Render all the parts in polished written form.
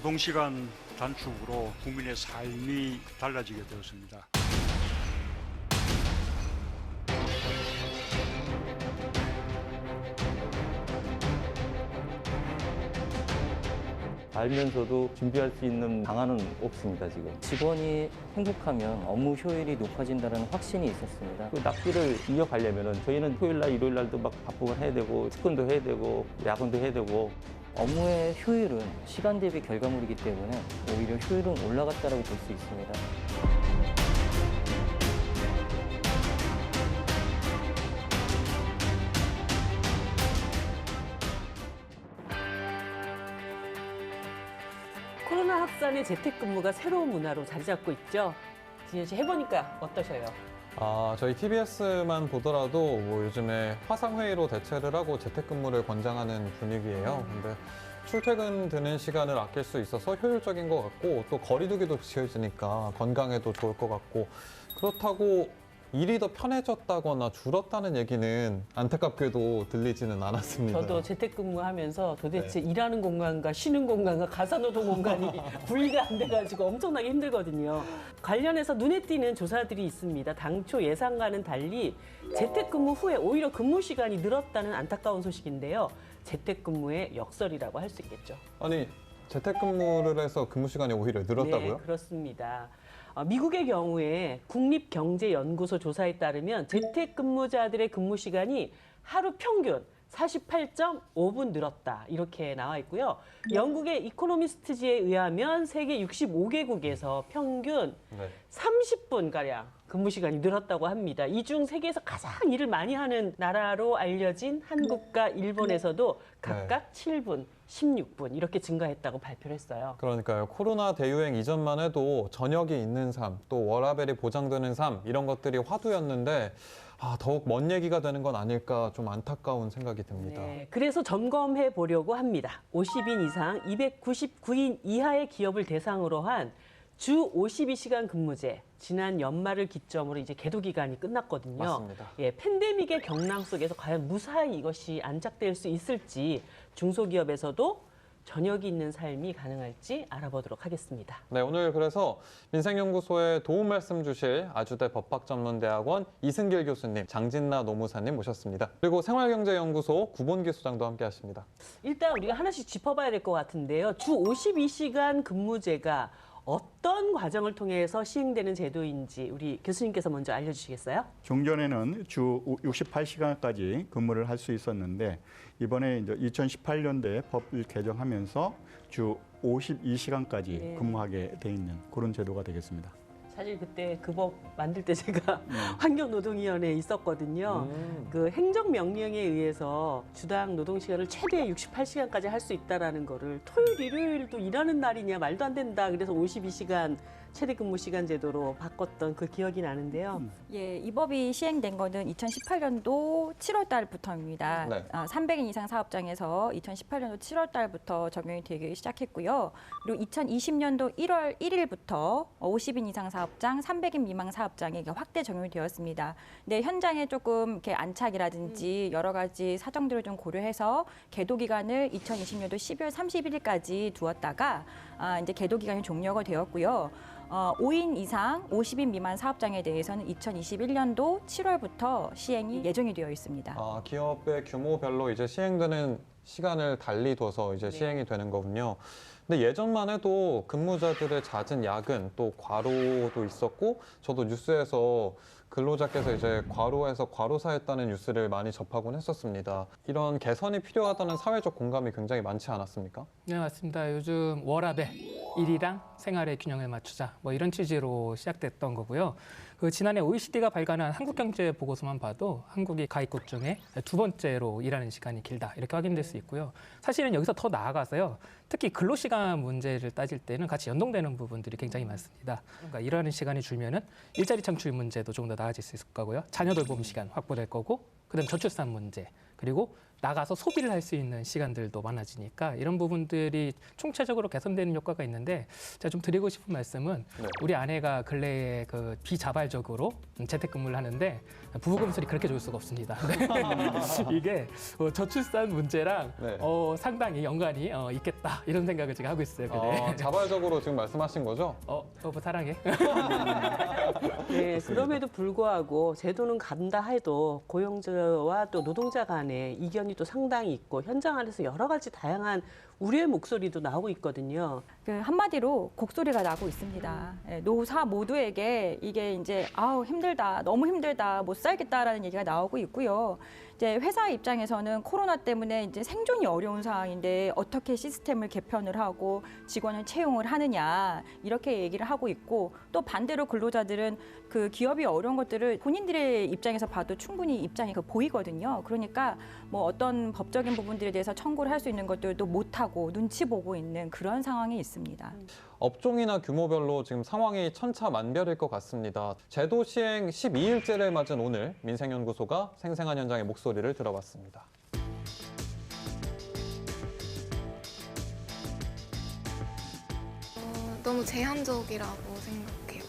노동시간 단축으로 국민의 삶이 달라지게 되었습니다. 알면서도 준비할 수 있는 방안은 없습니다, 지금. 직원이 행복하면 업무 효율이 높아진다는 확신이 있었습니다. 그 납기를 이어가려면은 저희는 토요일날, 일요일날도 막 바쁘게 해야 되고, 출근도 해야 되고, 야근도 해야 되고. 업무의 효율은 시간 대비 결과물이기 때문에 오히려 효율은 올라갔다고 볼 수 있습니다. 코로나 확산의 재택근무가 새로운 문화로 자리 잡고 있죠. 진현 씨 해보니까 어떠셔요? 저희 TBS만 보더라도 뭐 요즘에 화상회의로 대체를 하고 재택근무를 권장하는 분위기예요. 근데 출퇴근 드는 시간을 아낄 수 있어서 효율적인 것 같고 또 거리두기도 지어지니까 건강에도 좋을 것 같고 그렇다고 일이 더 편해졌다거나 줄었다는 얘기는 안타깝게도 들리지는 않았습니다. 저도 재택근무하면서 도대체 일하는 공간과 쉬는 공간과 가사노동 공간이 분리가 안 돼가지고 엄청나게 힘들거든요. 관련해서 눈에 띄는 조사들이 있습니다. 당초 예상과는 달리 재택근무 후에 오히려 근무 시간이 늘었다는 안타까운 소식인데요. 재택근무의 역설이라고 할 수 있겠죠. 아니 재택근무를 해서 근무 시간이 오히려 늘었다고요? 네, 그렇습니다. 미국의 경우에 국립경제연구소 조사에 따르면 재택근무자들의 근무 시간이 하루 평균 48.5분 늘었다 이렇게 나와 있고요. 영국의 이코노미스트지에 의하면 세계 65개국에서 평균 30분가량 근무 시간이 늘었다고 합니다. 이 중 세계에서 가장 일을 많이 하는 나라로 알려진 한국과 일본에서도 각각 7분, 16분 이렇게 증가했다고 발표를 했어요. 그러니까요. 코로나 대유행 이전만 해도 저녁이 있는 삶, 또 워라밸이 보장되는 삶 이런 것들이 화두였는데 더욱 먼 얘기가 되는 건 아닐까 좀 안타까운 생각이 듭니다. 네, 그래서 점검해 보려고 합니다. 50인 이상 299인 이하의 기업을 대상으로 한 주 52시간 근무제. 지난 연말을 기점으로 이제 계도 기간이 끝났거든요. 맞습니다. 예, 팬데믹의 경랑 속에서 과연 무사히 이것이 안착될 수 있을지 중소기업에서도 저녁이 있는 삶이 가능할지 알아보도록 하겠습니다. 네, 오늘 그래서 민생연구소에 도움 말씀 주실 아주대 법학전문대학원 이승길 교수님, 장진나 노무사님 모셨습니다. 그리고 생활경제연구소 구본기 소장도 함께 하십니다. 일단 우리가 하나씩 짚어봐야 될 것 같은데요. 주 52시간 근무제가 어떤 과정을 통해서 시행되는 제도인지 우리 교수님께서 먼저 알려주시겠어요? 종전에는 주 68시간까지 근무를 할 수 있었는데 이번에 이제 2018년도에 법을 개정하면서 주 52시간까지 근무하게 돼 있는 그런 제도가 되겠습니다. 사실 그때 그 법 만들 때 제가 환경노동위원회에 있었거든요. 그 행정명령에 의해서 주당 노동시간을 최대 68시간까지 할 수 있다라는 거를 토요일, 일요일도 일하는 날이냐 말도 안 된다. 그래서 52시간 최대 근무 시간 제도로 바꿨던 그 기억이 나는데요. 예, 이 법이 시행된 거는 2018년도 7월 달부터입니다. 네. 300인 이상 사업장에서 2018년도 7월 달부터 적용이 되기 시작했고요. 그리고 2020년도 1월 1일부터 50인 이상 사업장, 300인 미만 사업장에 확대 적용이 되었습니다. 근데 현장에 조금 이렇게 안착이라든지 여러 가지 사정들을 좀 고려해서 계도 기간을 2020년도 12월 31일까지 두었다가 이제 계도 기간이 종료가 되었고요. 5인 이상 50인 미만 사업장에 대해서는 2021년도 7월부터 시행이 예정이 되어 있습니다. 기업의 규모별로 이제 시행되는 시간을 달리 둬서 이제 시행이 되는 거군요. 근데 예전만 해도 근무자들의 잦은 야근 또 과로도 있었고 저도 뉴스에서 근로자께서 이제 과로해서 과로사했다는 뉴스를 많이 접하곤 했었습니다. 이런 개선이 필요하다는 사회적 공감이 굉장히 많지 않았습니까? 네, 맞습니다. 요즘 워라밸, 일이랑 생활의 균형을 맞추자 뭐 이런 취지로 시작됐던 거고요. 그 지난해 OECD가 발간한 한국경제 보고서만 봐도 한국이 가입국 중에 두 번째로 일하는 시간이 길다 이렇게 확인될 수 있고요. 사실은 여기서 더 나아가서요. 특히 근로시간 문제를 따질 때는 같이 연동되는 부분들이 굉장히 많습니다. 그러니까 일하는 시간이 줄면은 일자리 창출 문제도 조금 더 나아질 수 있을 거고요. 자녀 돌봄 시간 확보될 거고 그다음 저출산 문제, 그리고 나가서 소비를 할 수 있는 시간들도 많아지니까 이런 부분들이 총체적으로 개선되는 효과가 있는데 제가 좀 드리고 싶은 말씀은 네. 우리 아내가 근래에 그 비자발적으로 재택근무를 하는데 부부금술이 그렇게 좋을 수가 없습니다. 네. 이게 저출산 문제랑 네. 상당히 연관이 있겠다 이런 생각을 지금 하고 있어요. 근데. 자발적으로 지금 말씀하신 거죠? 여보 사랑해. 네, 그럼에도 불구하고 제도는 간다 해도 고용자와 또 노동자 간의 이견이 또 상당히 있고 현장 안에서 여러 가지 다양한 우려의 목소리도 나오고 있거든요. 그 한마디로 곡소리가 나고 있습니다. 예, 노사 모두에게 이게 이제 아우 힘들다, 너무 힘들다, 못 살겠다라는 얘기가 나오고 있고요. 이제 회사 입장에서는 코로나 때문에 이제 생존이 어려운 상황인데 어떻게 시스템을 개편을 하고 직원을 채용을 하느냐 이렇게 얘기를 하고 있고 또 반대로 근로자들은 그 기업이 어려운 것들을 본인들의 입장에서 봐도 충분히 입장이 보이거든요. 그러니까 뭐 어떤 법적인 부분들에 대해서 청구를 할 수 있는 것들도 못하고 눈치 보고 있는 그런 상황이 있습니다. 업종이나 규모별로 지금 상황이 천차만별일 것 같습니다. 제도 시행 12일째를 맞은 오늘 민생연구소가 생생한 현장의 목소리를 들어봤습니다. 너무 제한적이라고 생각해요.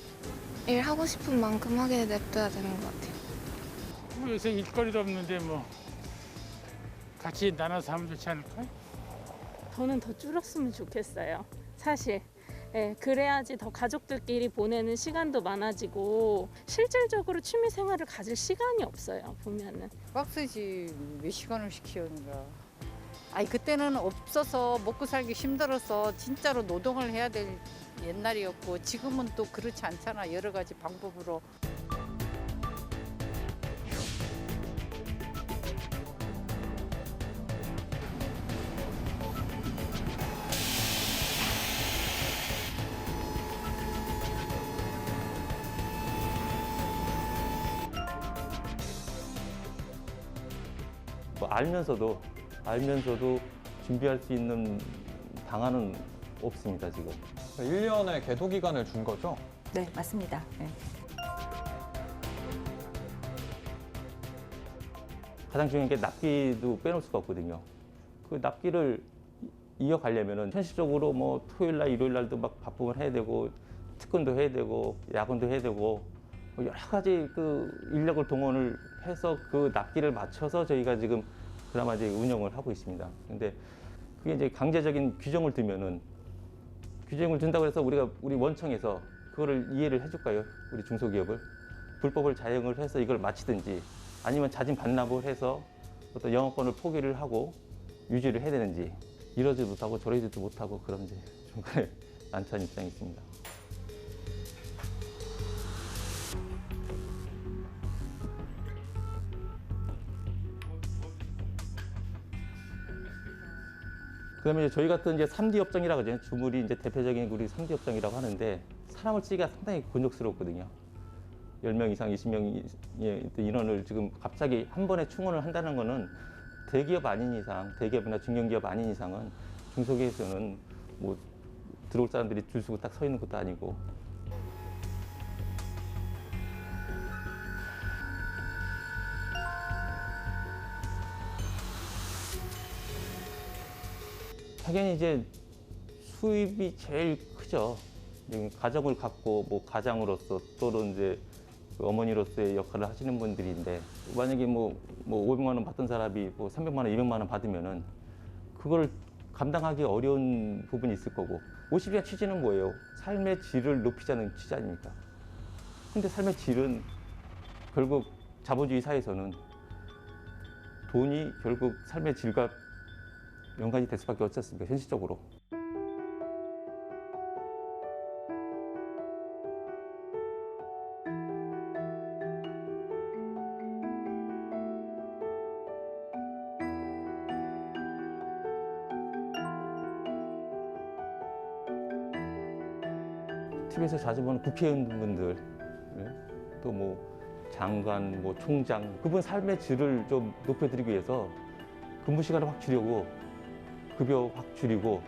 일하고 싶은 만큼 하게 냅둬야 되는 것 같아요. 요새 일거리도 없는데 뭐 같이 나눠서 하면 좋지 않을까? 저는 더 줄었으면 좋겠어요. 사실. 예, 그래야지 더 가족들끼리 보내는 시간도 많아지고 실질적으로 취미 생활을 가질 시간이 없어요. 보면은. 빡세지 몇 시간을 시키는가. 아니 그때는 없어서 먹고 살기 힘들어서 진짜로 노동을 해야 될 옛날이었고 지금은 또 그렇지 않잖아. 여러 가지 방법으로. 뭐 알면서도 준비할 수 있는 방안은 없습니다, 지금. 1년의 계도 기간을 준 거죠? 네, 맞습니다. 네. 가장 중요한 게 납기도 빼놓을 수가 없거든요. 그 납기를 이어가려면은 현실적으로 뭐 토요일 날, 일요일 날도 막 바쁘면 해야 되고 특근도 해야 되고 야근도 해야 되고 뭐 여러 가지 그 인력을 동원을 해서 그 납기를 맞춰서 저희가 지금 그나마 이제 운영을 하고 있습니다. 근데 그게 이제 강제적인 규정을 두면은 규정을 둔다고 해서 우리 원청에서 그거를 이해를 해줄까요? 우리 중소기업을 불법을 자행을 해서 이걸 마치든지 아니면 자진 반납을 해서 어떤 영업권을 포기를 하고 유지를 해야 되는지 이러지도 못하고 저러지도 못하고 그런 이제 중간에 난처한 입장이 있습니다. 그다음에 저희 같은 이제 3D 업종이라고 하죠. 주물이 이제 대표적인 우리 3D 업종이라고 하는데 사람을 쓰기가 상당히 곤욕스럽거든요. 10명 이상, 20명의 인원을 지금 갑자기 한 번에 충원을 한다는 거는 대기업 아닌 이상, 대기업이나 중견기업 아닌 이상은 중소기업에서는 뭐 들어올 사람들이 줄 서고 딱 서 있는 것도 아니고. 당연히 이제 수입이 제일 크죠. 가정을 갖고 뭐 가장으로서 또는 이제 어머니로서의 역할을 하시는 분들인데 만약에 뭐 500만 원 받던 사람이 뭐 300만 원, 200만 원 받으면은 그걸 감당하기 어려운 부분이 있을 거고 50의 취지는 뭐예요? 삶의 질을 높이자는 취지 아닙니까? 근데 삶의 질은 결국 자본주의 사회에서는 돈이 결국 삶의 질과 연관이 될 수밖에 없지 않습니까? 현실적으로. TV에서 자주 보는 국회의원분들, 또 뭐 장관, 뭐 총장, 그분 삶의 질을 좀 높여드리기 위해서 근무 시간을 확 줄이고 급여 확 줄이고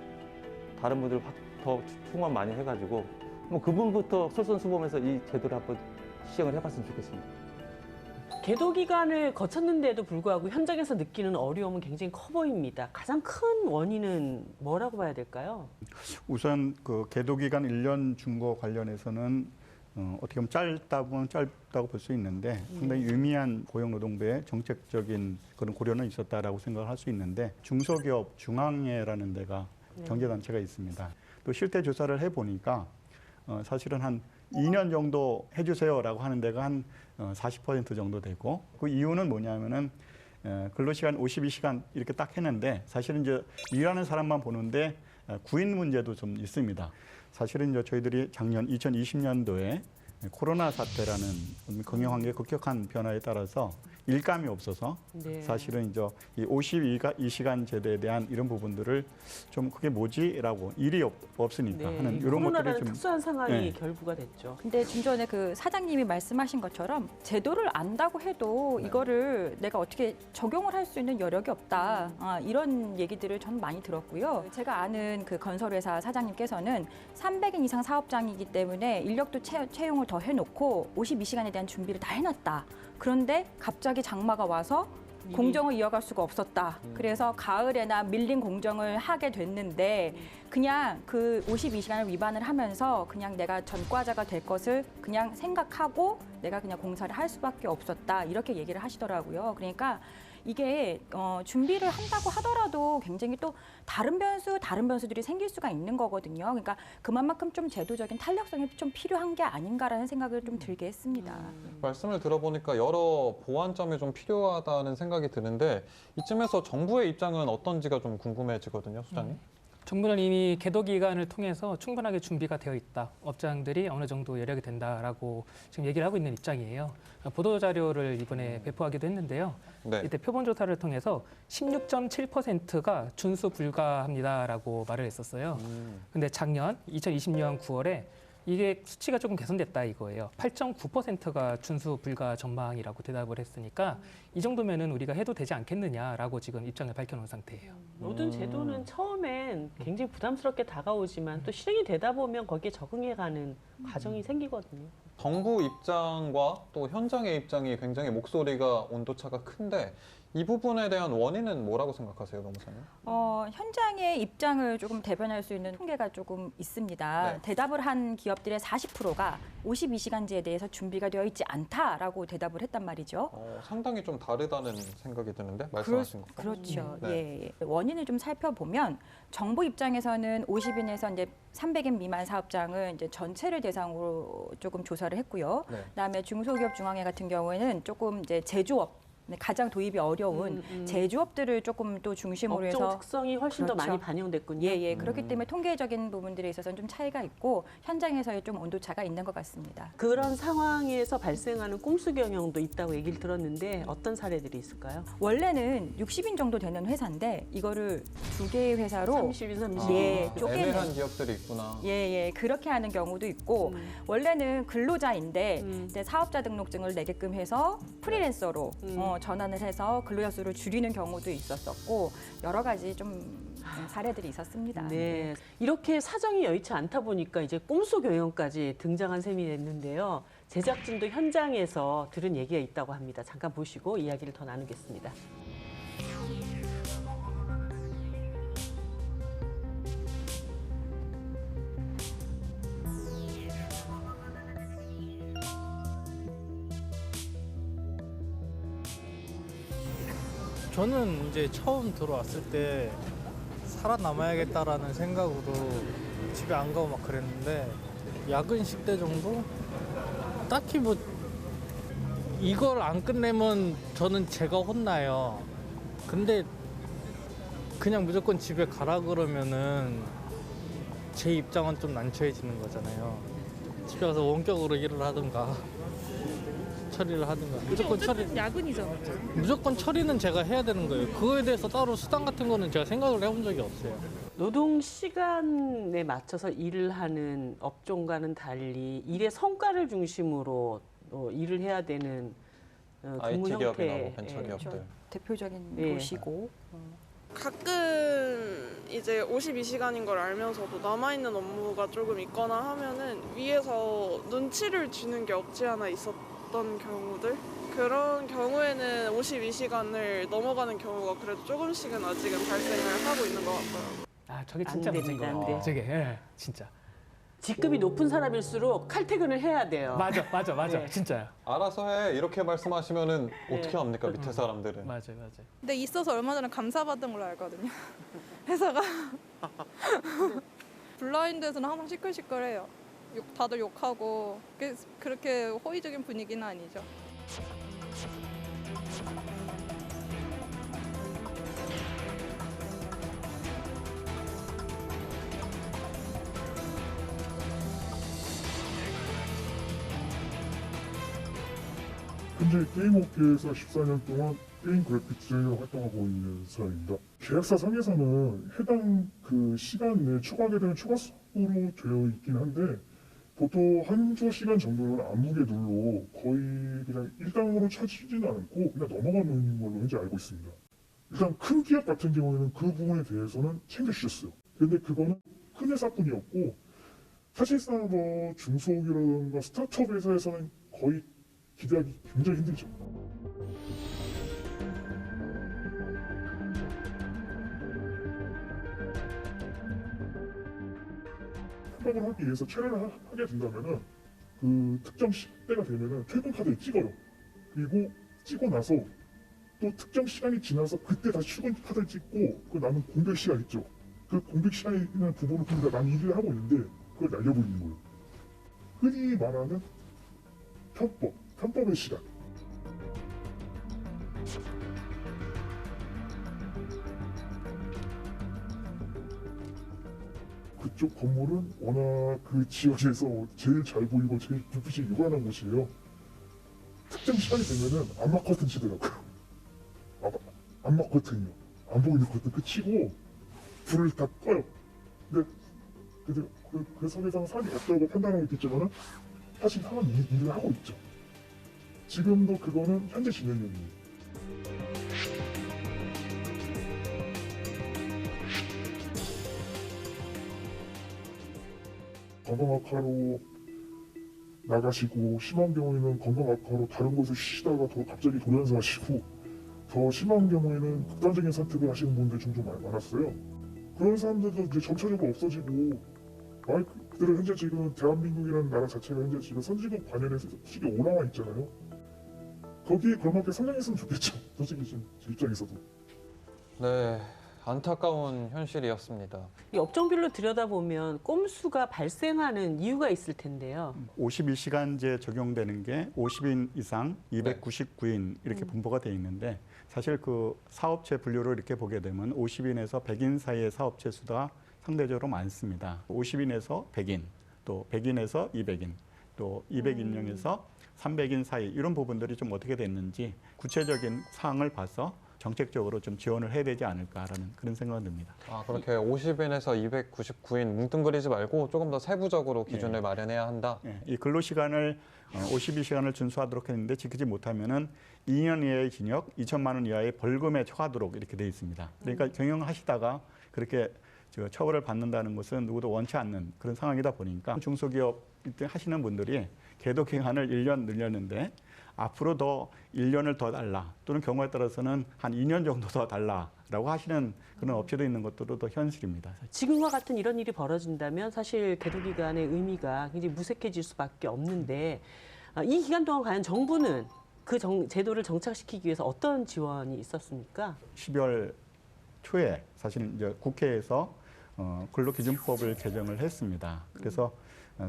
다른 분들 확 더 충원 많이 해가지고 뭐 그분부터 솔선수범해서 이 제도를 한번 시행을 해봤으면 좋겠습니다. 계도 기간을 거쳤는데도 불구하고 현장에서 느끼는 어려움은 굉장히 커 보입니다. 가장 큰 원인은 뭐라고 봐야 될까요? 우선 그 계도 기간 1년 준 거 관련해서는 어떻게 보면 짧다고 볼 수 있는데 상당히 유의미한 고용노동부의 정책적인 그런 고려는 있었다라고 생각을 할 수 있는데 중소기업 중앙회라는 데가 경제단체가 있습니다. 또 실태 조사를 해보니까 사실은 한 2년 정도 해주세요라고 하는 데가 한 40% 정도 되고 그 이유는 뭐냐면은 근로시간 52시간 이렇게 딱 했는데 사실은 이제 일하는 사람만 보는데 구인 문제도 좀 있습니다. 사실은 이제 저희들이 작년 2020년도에 코로나 사태라는 경영환경의 급격한 변화에 따라서 일감이 없어서 사실은 이제 이 52시간 제도에 대한 이런 부분들을 좀 그게 뭐지라고 일이 없으니까 하는 이런 것들이 코로나라는 좀 특수한 상황이 결부가 됐죠. 근데 좀 전에 그 사장님이 말씀하신 것처럼 제도를 안다고 해도 이거를 내가 어떻게 적용을 할 수 있는 여력이 없다. 이런 얘기들을 전 많이 들었고요. 제가 아는 그 건설회사 사장님께서는 300인 이상 사업장이기 때문에 인력도 채용을 더 해놓고 52시간에 대한 준비를 다 해놨다. 그런데 갑자기 장마가 와서 공정을 이어갈 수가 없었다. 그래서 가을에나 밀린 공정을 하게 됐는데 그냥 그 52시간을 위반을 하면서 그냥 내가 전과자가 될 것을 그냥 생각하고 내가 그냥 공사를 할 수밖에 없었다. 이렇게 얘기를 하시더라고요. 그러니까 이게 준비를 한다고 하더라도 굉장히 또 다른 변수들이 생길 수가 있는 거거든요. 그러니까 그만큼 좀 제도적인 탄력성이 좀 필요한 게 아닌가라는 생각을 좀 들게 했습니다. 말씀을 들어보니까 여러 보완점이 좀 필요하다는 생각이 드는데 이쯤에서 정부의 입장은 어떤지가 좀 궁금해지거든요, 소장님. 정부는 이미 계도 기간을 통해서 충분하게 준비가 되어 있다. 업장들이 어느 정도 여력이 된다라고 지금 얘기를 하고 있는 입장이에요. 보도 자료를 이번에 배포하기도 했는데요. 이때 표본 조사를 통해서 16.7%가 준수 불가합니다라고 말을 했었어요. 근데 작년 2020년 9월에 이게 수치가 조금 개선됐다 이거예요. 8.9%가 준수 불가 전망이라고 대답을 했으니까 이 정도면은 우리가 해도 되지 않겠느냐라고 지금 입장을 밝혀놓은 상태예요. 모든 제도는 처음엔 굉장히 부담스럽게 다가오지만 또 실행이 되다 보면 거기에 적응해가는 과정이 생기거든요. 정부 입장과 또 현장의 입장이 굉장히 목소리가 온도차가 큰데 이 부분에 대한 원인은 뭐라고 생각하세요, 노무사님? 현장의 입장을 조금 대변할 수 있는 통계가 조금 있습니다. 대답을 한 기업들의 40%가 52시간제에 대해서 준비가 되어 있지 않다라고 대답을 했단 말이죠. 상당히 좀 다르다는 생각이 드는데 말씀하신 거. 그렇죠. 예. 원인을 좀 살펴보면 정부 입장에서는 50인에서 이제 300인 미만 사업장을 이제 전체를 대상으로 조금 조사를 했고요. 그다음에 중소기업 중앙회 같은 경우에는 조금 이제 제조업 가장 도입이 어려운 제조업들을 조금 또 중심으로 해서 업종 특성이 훨씬 더 많이 반영됐군요. 예. 그렇기 때문에 통계적인 부분들에 있어서는 좀 차이가 있고 현장에서의 좀 온도차가 있는 것 같습니다. 그런 상황에서 발생하는 꼼수 경영도 있다고 얘기를 들었는데 어떤 사례들이 있을까요? 원래는 60인 정도 되는 회사인데 이거를 2개의 회사로 30인, 30인. 쪼개는 애매한 기업들이 있구나. 예. 그렇게 하는 경우도 있고 원래는 근로자인데 이제 사업자 등록증을 내게끔 해서 프리랜서로 전환을 해서 근로자 수를 줄이는 경우도 있었었고 여러 가지 좀 사례들이 있었습니다. 네, 이렇게 사정이 여의치 않다 보니까 이제 꼼수 경영까지 등장한 셈이 됐는데요. 제작진도 현장에서 들은 얘기가 있다고 합니다. 잠깐 보시고 이야기를 더 나누겠습니다. 저는 이제 처음 들어왔을 때 살아남아야겠다라는 생각으로 집에 안 가고 막 그랬는데 야근 10대 정도? 딱히 뭐 이걸 안 끝내면 저는 제가 혼나요. 근데 그냥 무조건 집에 가라 그러면은 제 입장은 좀 난처해지는 거잖아요. 집에 가서 원격으로 일을 하든가 처리를 하든가. 무조건 처리. 야근이잖아. 무조건 처리는 제가 해야 되는 거예요. 그거에 대해서 따로 수당 같은 거는 제가 생각을 해본 적이 없어요. 노동 시간에 맞춰서 일을 하는 업종과는 달리 일의 성과를 중심으로 일을 해야 되는 근무 IT 형태. 기업이나 뭐 벤처 기업들. 대표적인 곳이고. 가끔 이제 52시간인 걸 알면서도 남아있는 업무가 조금 있거나 하면은 위에서 눈치를 주는 게 없지 않아 있었던 경우들? 그런 경우에는 52시간을 넘어가는 경우가 그래도 조금씩은 아직은 발생을 하고 있는 것 같더라고요. 아, 저게 진짜 문제인 것 됩니다, 안 같아요. 돼. 저게 예, 진짜. 직급이 높은 사람일수록 칼퇴근을 해야 돼요. 맞아. 네. 진짜요. 알아서 해 이렇게 말씀하시면은 네. 어떻게 합니까 밑에 사람들은. 맞아요. 근데 있어서 얼마 전에 감사받은 걸로 알거든요. 회사가. 블라인드에서는 항상 시끌시끌해요. 다들 욕하고 그렇게 호의적인 분위기는 아니죠. 현재 게임업계에서 14년 동안 게임 그래픽 디자이너로 활동하고 있는 사람입니다. 계약서 상에서는 해당 그 시간 내에 추가하게 되면 추가 수업으로 되어 있긴 한데 보통 한두 시간 정도는 암묵의 룰로 거의 그냥 일당으로 쳐지지는 않고 그냥 넘어가는 걸로 현재 알고 있습니다. 일단 큰 기업 같은 경우에는 그 부분에 대해서는 챙겨주셨어요. 근데 그거는 큰 회사뿐이었고 사실상 뭐 중소기업이라든가 스타트업 회사에서는 거의 기대하기 굉장히 힘들죠. 협박을 하기 위해서 촬영을 하게 된다면은 그 특정 시대가 되면은 퇴근 카드를 찍어요. 그리고 찍고 나서 또 특정 시간이 지나서 그때 다시 출근 카드를 찍고 그 남은 공백 시간 있죠. 그 공백 시간이라는 부분을 보니까 난 일을 하고 있는데 그걸 날려버리는 거예요. 흔히 말하는 편법의 시간. 그쪽 건물은 워낙 그 지역에서 제일 잘 보이고 제일 불빛이 요란한 곳이에요. 특정 시간이 되면은 암막 커튼 치더라고요. 암막 커튼이요. 안 보이는 커튼 그 치고 불을 다 꺼요. 근데 그 석에서는 사람이 없다고 판단하고 있겠지만은 사실 사람 일을 하고 있죠. 지금도 그거는 현재 진행 중이에요. 건강학과로 나가시고 심한 경우에는 건강학과로 다른 곳에 쉬다가 더 갑자기 돌연사하시고 더 심한 경우에는 극단적인 선택을 하시는 분들 종종 많았어요. 그런 사람들도 이제 점차적으로 없어지고 말 그대로 현재 지금 대한민국이라는 나라 자체가 현재 지금 선진국 반열에서 수익이 올라와 있잖아요. 거기에 걸맞게 성장했으면 좋겠죠. 솔직히 지금 제 입장에서도. 네, 안타까운 현실이었습니다. 이 업종별로 들여다보면 꼼수가 발생하는 이유가 있을 텐데요. 52시간제 적용되는 게 50인 이상 299인 이렇게 분포가 되어 있는데 사실 그 사업체 분류를 이렇게 보게 되면 50인에서 100인 사이의 사업체 수가 상대적으로 많습니다. 50인에서 100인, 또 100인에서 200인, 또 200인용에서 300인 사이 이런 부분들이 좀 어떻게 됐는지 구체적인 사항을 봐서 정책적으로 좀 지원을 해야 되지 않을까라는 그런 생각이 듭니다. 아, 그렇게 50인에서 299인 뭉뚱그리지 말고 조금 더 세부적으로 기준을 마련해야 한다. 이 근로시간을 52시간을 준수하도록 했는데 지키지 못하면은 2년 이하의 징역, 2천만 원 이하의 벌금에 처하도록 이렇게 돼 있습니다. 그러니까 경영하시다가 그렇게 처벌을 받는다는 것은 누구도 원치 않는 그런 상황이다 보니까 중소기업 하시는 분들이 계도 기간을 1년 늘렸는데 앞으로 더 1년을 더 달라 또는 경우에 따라서는 한 2년 정도 더 달라라고 하시는 그런 업체도 있는 것도 또 현실입니다. 지금과 같은 이런 일이 벌어진다면 사실 계도 기간의 의미가 굉장히 무색해질 수밖에 없는데 이 기간 동안 과연 정부는 그 제도를 정착시키기 위해서 어떤 지원이 있었습니까? 12월 초에 사실 이제 국회에서 근로기준법을 개정을 했습니다. 그래서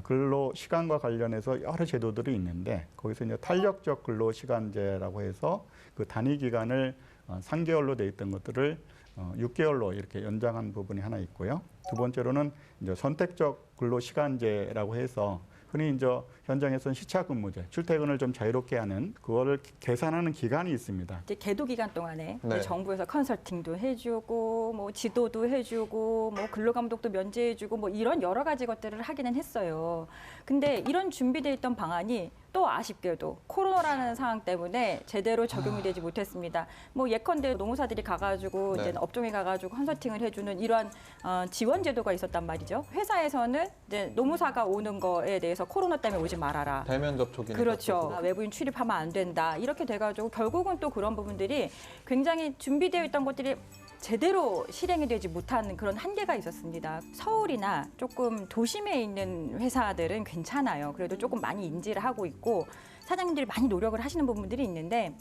근로 시간과 관련해서 여러 제도들이 있는데 거기서 이제 탄력적 근로 시간제라고 해서 그 단위 기간을 3개월로 돼 있던 것들을 6개월로 이렇게 연장한 부분이 하나 있고요. 두 번째로는 이제 선택적 근로 시간제라고 해서 흔히 이제 현장에서는 시차 근무제, 출퇴근을 좀 자유롭게 하는 그거를 계산하는 기간이 있습니다. 이제 계도 기간 동안에 네. 정부에서 컨설팅도 해주고, 뭐 지도도 해주고, 뭐 근로감독도 면제해주고, 뭐 이런 여러 가지 것들을 하기는 했어요. 근데 이런 준비돼 있던 방안이 또 아쉽게도 코로나라는 상황 때문에 제대로 적용이 되지 못했습니다. 뭐 예컨대 노무사들이 가가지고 네. 이제 업종에 가가지고 컨설팅을 해주는 이러한 지원 제도가 있었단 말이죠. 회사에서는 이제 노무사가 오는 거에 대해서 코로나 때문에 오지 말아라. 대면 접촉이니까. 그렇죠. 외부인 출입하면 안 된다. 이렇게 돼가지고 결국은 또 그런 부분들이 굉장히 준비되어 있던 것들이 제대로 실행이 되지 못한 그런 한계가 있었습니다. 서울이나 조금 도심에 있는 회사들은 괜찮아요. 그래도 조금 많이 인지를 하고 있고 사장님들이 많이 노력을 하시는 부분들이 있는데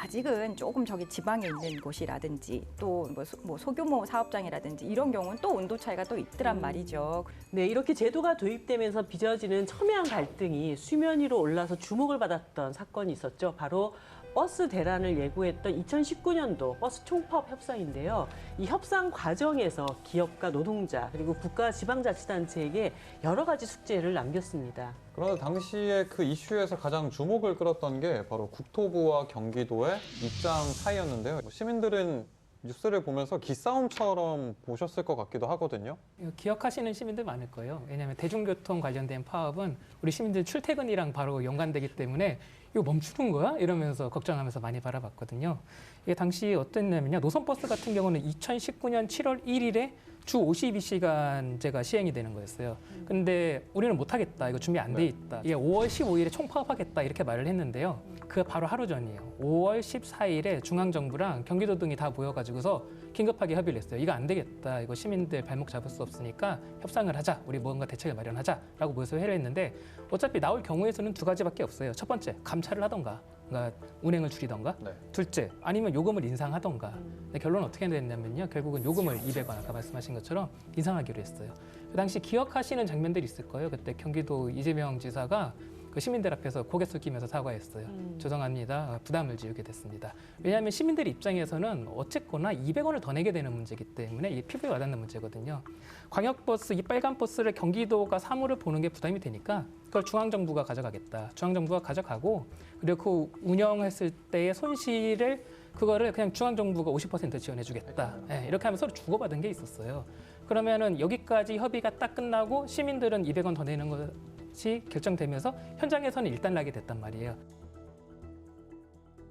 아직은 조금 저기 지방에 있는 곳이라든지 또 뭐 소규모 사업장이라든지 이런 경우는 또 온도 차이가 또 있더란 말이죠. 네, 이렇게 제도가 도입되면서 빚어지는 첨예한 갈등이 수면 위로 올라서 주목을 받았던 사건이 있었죠. 바로 버스 대란을 예고했던 2019년도 버스 총파업 협상인데요. 이 협상 과정에서 기업과 노동자 그리고 국가 지방자치단체에게 여러 가지 숙제를 남겼습니다. 그런데 당시에 그 이슈에서 가장 주목을 끌었던 게 바로 국토부와 경기도의 입장 차이였는데요. 시민들은 뉴스를 보면서 기싸움처럼 보셨을 것 같기도 하거든요. 기억하시는 시민들 많을 거예요. 왜냐하면 대중교통 관련된 파업은 우리 시민들 출퇴근이랑 바로 연관되기 때문에 이거 멈추는 거야? 이러면서 걱정하면서 많이 바라봤거든요. 이게 당시 어땠냐면요. 노선버스 같은 경우는 2019년 7월 1일에 주 52시간제가 시행이 되는 거였어요. 근데 우리는 못하겠다. 이거 준비 안 돼 있다. 이게 5월 15일에 총파업하겠다. 이렇게 말을 했는데요. 그 바로 하루 전이에요. 5월 14일에 중앙정부랑 경기도 등이 다 모여가지고서 긴급하게 협의를 했어요. 이거 안 되겠다. 이거 시민들 발목 잡을 수 없으니까 협상을 하자. 우리 뭔가 대책을 마련하자라고 모여서 회의를 했는데 어차피 나올 경우에서는 두 가지밖에 없어요. 첫 번째, 감차를 하던가. 그러니까 운행을 줄이던가. 네. 둘째, 아니면 요금을 인상하던가. 근데 결론은 어떻게 됐냐면요. 결국은 요금을 200원 아까 말씀하신 것처럼 인상하기로 했어요. 그 당시 기억하시는 장면들이 있을 거예요. 그때 경기도 이재명 지사가 그 시민들 앞에서 고개 숙이면서 사과했어요. 죄송합니다. 부담을 지우게 됐습니다. 왜냐하면 시민들 입장에서는 어쨌거나 200원을 더 내게 되는 문제이기 때문에 이게 피부에 와닿는 문제거든요. 광역버스, 이 빨간 버스를 경기도가 사무를 보는 게 부담이 되니까 그걸 중앙정부가 가져가겠다. 중앙정부가 가져가고 그리고 그 운영했을 때의 손실을 그거를 그냥 중앙정부가 50% 지원해주겠다. 네, 이렇게 하면서 서로 주고받은 게 있었어요. 그러면은 여기까지 협의가 딱 끝나고 시민들은 200원 더 내는 것이 결정되면서 현장에서는 일단락이 됐단 말이에요.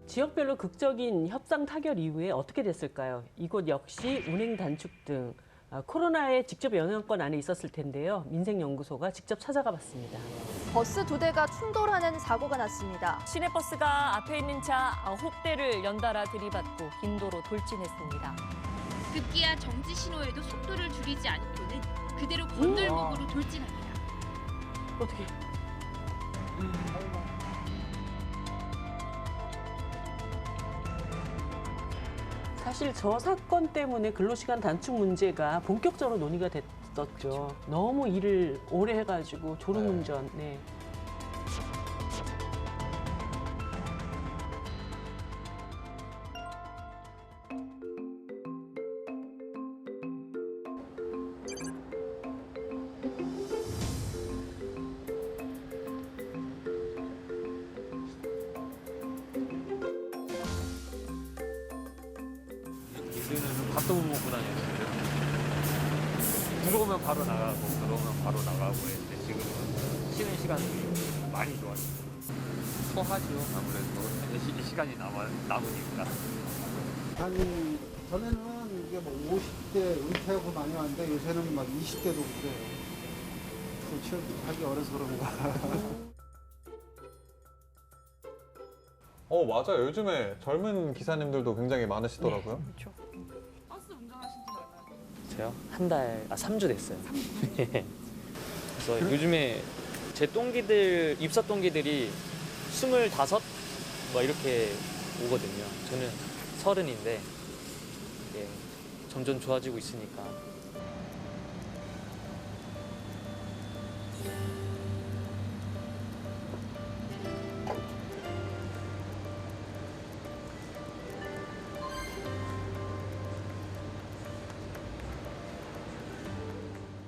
지역별로 극적인 협상 타결 이후에 어떻게 됐을까요? 이곳 역시 운행 단축 등 코로나의 직접 영향권 안에 있었을 텐데요. 민생연구소가 직접 찾아가 봤습니다. 버스 두 대가 충돌하는 사고가 났습니다. 시내버스가 앞에 있는 차 9대를 연달아 들이받고 긴 도로 돌진했습니다. 급기야 정지 신호에도 속도를 줄이지 않고는 그대로 건널목으로 돌진합니다. 어떻게? 사실 저 사건 때문에 근로시간 단축 문제가 본격적으로 논의가 됐었죠. 그렇죠. 너무 일을 오래 해가지고 졸음운전. 네. 예전에는 밥도 못 먹고 다녔어요. 들어오면 바로 나가고 들어오면 바로 나가고 했는데 지금은 쉬는 시간이 많이 좋아졌어요. 소하죠. 아무래도 시간이 남으니까. 아니 전에는 이게 뭐 50대 은퇴하고 많이 왔는데 요새는 막 20대도 그래요. 그 취업하기 어려서 그런가. 맞아요. 요즘에 젊은 기사님들도 굉장히 많으시더라고요. 네, 그렇죠. 버스 운전하신 지 얼마나 되세요? 저요? 한 달, 3주 됐어요. 그래서 요즘에 제 동기들, 입사 동기들이 25? 뭐 이렇게 오거든요. 저는 30인데 예, 점점 좋아지고 있으니까.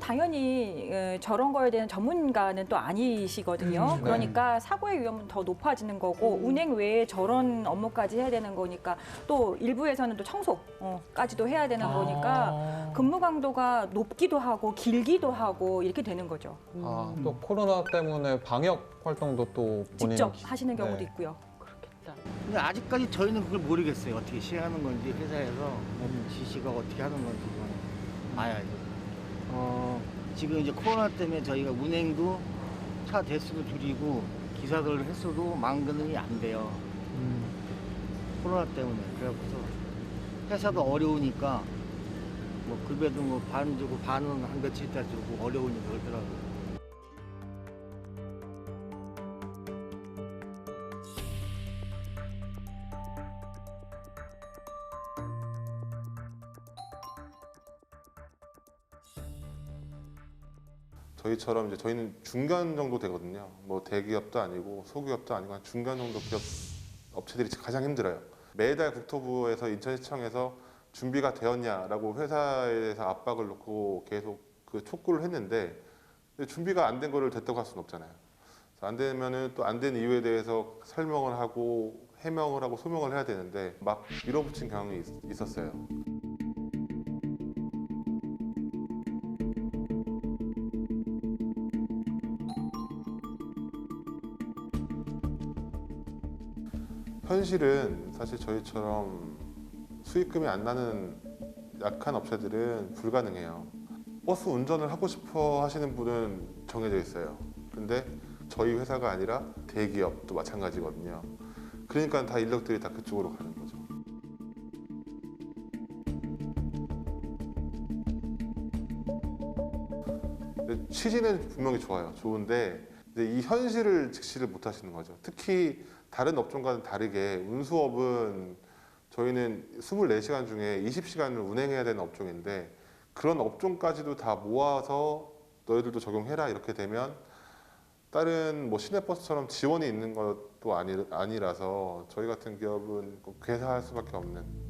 당연히 저런 거에 대한 전문가는 또 아니시거든요. 네. 그러니까 사고의 위험은 더 높아지는 거고 운행 외에 저런 업무까지 해야 되는 거니까 또 일부에서는 또 청소까지도 해야 되는 거니까 근무 강도가 높기도 하고 길기도 하고 이렇게 되는 거죠. 또 코로나 때문에 방역 활동도 또 본인이 직접 하시는 경우도 네. 있고요. 근데 아직까지 저희는 그걸 모르겠어요. 어떻게 시행하는 건지 회사에서 지시가 어떻게 하는 건지 봐야죠. 지금 이제 코로나 때문에 저희가 운행도 차 대수도 줄이고 기사들 횟수도 만근이 안 돼요. 코로나 때문에. 그래서 회사도 어려우니까 뭐 급여도 뭐 반 주고 반은 한 며칠 때 주고 어려우니까 그러더라고요. 저희처럼 이제 저희는 중간 정도 되거든요. 뭐 대기업도 아니고 소기업도 아니고 한 중간 정도 기업 업체들이 가장 힘들어요. 매달 국토부에서 인천시청에서 준비가 되었냐라고 회사에서 압박을 놓고 계속 그 촉구를 했는데 준비가 안 된 거를 됐다고 할 수는 없잖아요. 안 되면은 또 안 된 이유에 대해서 설명을 하고 해명을 하고 소명을 해야 되는데 막 밀어붙인 경향이 있었어요. 현실은 사실 저희처럼 수익금이 안 나는 약한 업체들은 불가능해요. 버스 운전을 하고 싶어 하시는 분은 정해져 있어요. 근데 저희 회사가 아니라 대기업도 마찬가지거든요. 그러니까 다 인력들이 다 그쪽으로 가는 거죠. 근데 취지는 분명히 좋아요. 좋은데 이 현실을 직시를 못 하시는 거죠. 특히 다른 업종과는 다르게 운수업은 저희는 24시간 중에 20시간을 운행해야 되는 업종인데 그런 업종까지도 다 모아서 너희들도 적용해라 이렇게 되면 다른 뭐 시내버스처럼 지원이 있는 것도 아니라서 저희 같은 기업은 꼭 괴사할 수밖에 없는.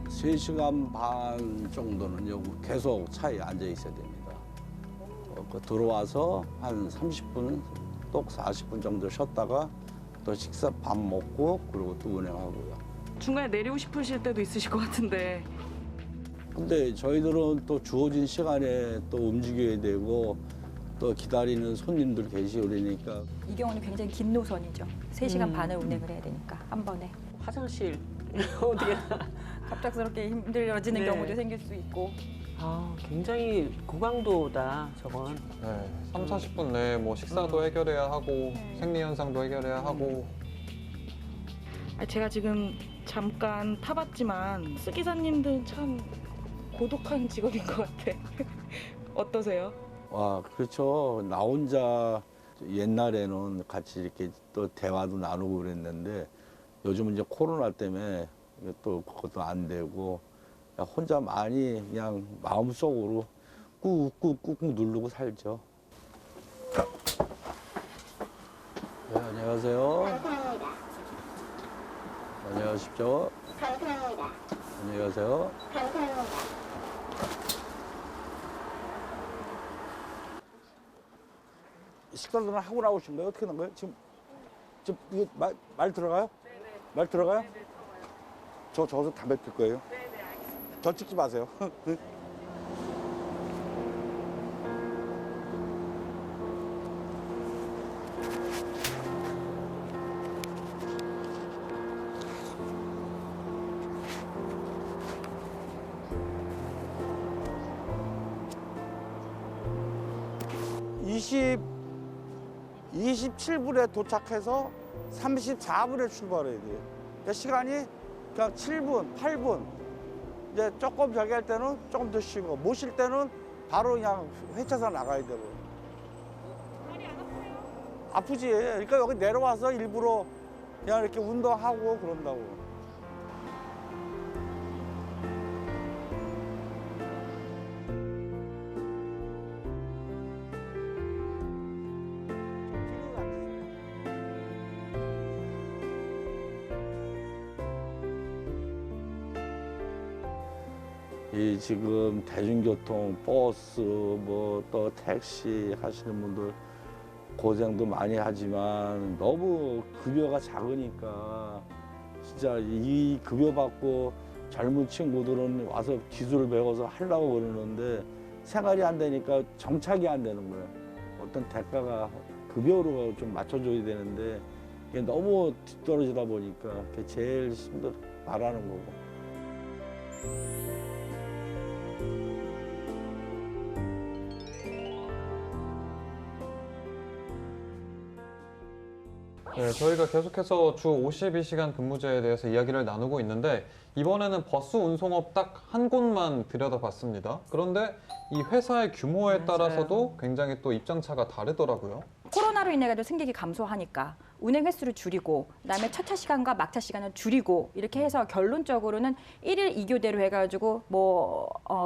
세 시간 반 정도는요 계속 차에 앉아 있어야 됩니다. 들어와서 한 30분, 또 40분 정도 쉬었다가 또 식사 밥 먹고 그리고 또 운행하고요. 중간에 내리고 싶으실 때도 있으실 것 같은데. 근데 저희들은 또 주어진 시간에 또 움직여야 되고 또 기다리는 손님들 계시고 그러니까. 이 경우는 굉장히 긴 노선이죠. 3시간 반을 운행을 해야 되니까 한 번에. 화장실 어떻게 갑작스럽게 힘들어지는 네. 경우도 생길 수 있고. 굉장히 고강도다 저건. 네, 3, 40분 내에 뭐 식사도 해결해야 하고 생리 현상도 해결해야 하고. 제가 지금 잠깐 타봤지만 스기사님들은 참 고독한 직업인 것 같아. 어떠세요? 와, 그렇죠. 나 혼자 옛날에는 같이 이렇게 또 대화도 나누고 그랬는데 요즘은 이제 코로나 때문에 또 그것도 안 되고 혼자 많이 그냥 마음속으로 꾹꾹꾹꾹 누르고 살죠. 네, 안녕하세요. 안녕하십시오. 안녕하세요. 식사는 하고 나오신 거예요? 어떻게 된 거예요? 지금 이게 말 들어가요? 네네. 말 들어가요? 네네, 들어가요. 저기서 담배 필 거예요? 네네, 알겠습니다. 저 찍지 마세요. 이 27분에 도착해서 34분에 출발해야 돼요. 시간이 그냥 7분, 8분. 이제 조금 저기 할 때는 조금 더 쉬고 못 쉴 때는 바로 그냥 회차서 나가야 되고. 다리 안 아파요? 아프지. 그러니까 여기 내려와서 일부러 그냥 이렇게 운동하고 그런다고. 이 지금 대중교통, 버스, 뭐 또 택시 하시는 분들 고생도 많이 하지만 너무 급여가 작으니까 진짜 이 급여 받고 젊은 친구들은 와서 기술을 배워서 하려고 그러는데 생활이 안 되니까 정착이 안 되는 거예요. 어떤 대가가 급여로 좀 맞춰줘야 되는데 이게 너무 뒤떨어지다 보니까 그게 제일 말하는 거고. 네, 저희가 계속해서 주 52시간 근무제에 대해서 이야기를 나누고 있는데 이번에는 버스 운송업 딱 한 곳만 들여다봤습니다. 그런데 이 회사의 규모에 따라서도 굉장히 또 입장차가 다르더라고요. 코로나로 인해 가지고 승객이 감소하니까 운행 횟수를 줄이고 그다음에 첫차 시간과 막차 시간을 줄이고 이렇게 해서 결론적으로는 1일 2교대로 해가지고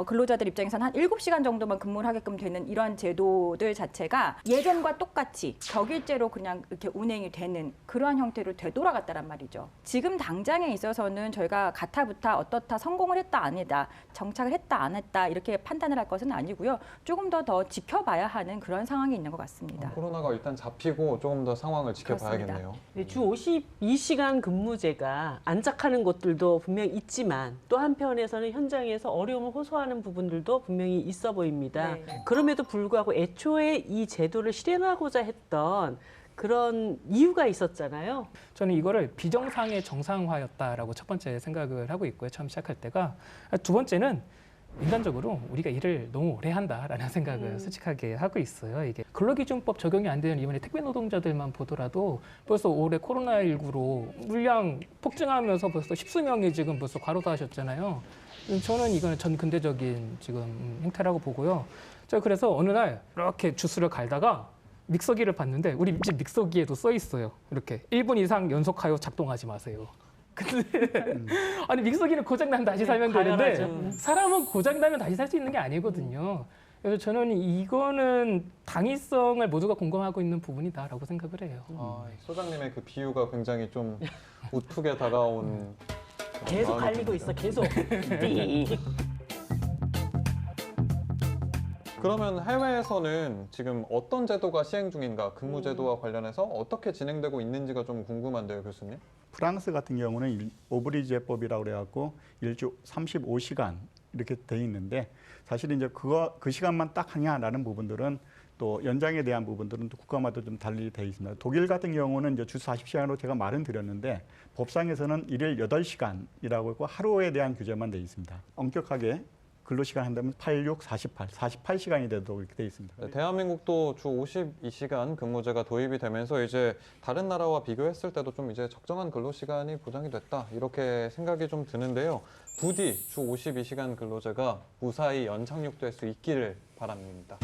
근로자들 입장에서는 한 7시간 정도만 근무를 하게끔 되는 이러한 제도들 자체가 예전과 똑같이 격일제로 그냥 이렇게 운행이 되는 그러한 형태로 되돌아갔다란 말이죠. 지금 당장에 있어서는 저희가 가타부타 어떻다 성공을 했다 안 했다 정착을 했다 안 했다 이렇게 판단을 할 것은 아니고요. 조금 더 지켜봐야 하는 그런 상황이 있는 것 같습니다. 코로나가 일단 잡히고 조금 더 상황을 지켜봐야겠네요. 주 52시간 근무제가 안착하는 곳들도 분명히 있지만 또 한편에서는 현장에서 어려움을 호소하는 부분들도 분명히 있어 보입니다. 네. 그럼에도 불구하고 애초에 이 제도를 실현하고자 했던 그런 이유가 있었잖아요. 저는 이거를 비정상의 정상화였다라고 첫 번째 생각을 하고 있고요. 처음 시작할 때가. 두 번째는 인간적으로 우리가 일을 너무 오래 한다라는 생각을 솔직하게 하고 있어요. 이게 근로기준법 적용이 안 되는 이번에 택배 노동자들만 보더라도 벌써 올해 코로나19로 물량 폭증하면서 벌써 십수 명이 지금 벌써 과로사하셨잖아요. 저는 이거는 전 근대적인 지금 행태라고 보고요. 제가 그래서 어느 날 이렇게 주스를 갈다가 믹서기를 봤는데 우리 집 믹서기에도 써 있어요. 이렇게 1분 이상 연속하여 작동하지 마세요. 근데 아니 믹서기는 고장나면 다시 사면 되는데 사람은 고장나면 다시 살 수 있는 게 아니거든요. 그래서 저는 이거는 당위성을 모두가 공감하고 있는 부분이다라고 생각을 해요. 소장님의 그 비유가 굉장히 좀 우투게 다가온 계속 갈리고 있어, 계속. 그러면 해외에서는 지금 어떤 제도가 시행 중인가, 근무 제도와 관련해서 어떻게 진행되고 있는지가 좀 궁금한데요, 교수님? 프랑스 같은 경우는 오브리제법이라고 그래갖고 일주 35시간 이렇게 돼 있는데 사실은 이제 그 시간만 딱 하냐라는 부분들은 또 연장에 대한 부분들은 또 국가마다 좀 달리 돼 있습니다. 독일 같은 경우는 이제 주 40시간으로 제가 말은 드렸는데 법상에서는 일일 8시간이라고 했고 하루에 대한 규제만 돼 있습니다. 엄격하게 근로시간 한다면 86, 48, 48시간이 되도록 이렇게 돼 있습니다. 네, 대한민국도 주 52시간 근무제가 도입이 되면서 이제 다른 나라와 비교했을 때도 좀 이제 적정한 근로시간이 보장이 됐다 이렇게 생각이 좀 드는데요. 부디 주 52시간 근로제가 무사히 연착륙될 수 있기를 바랍니다.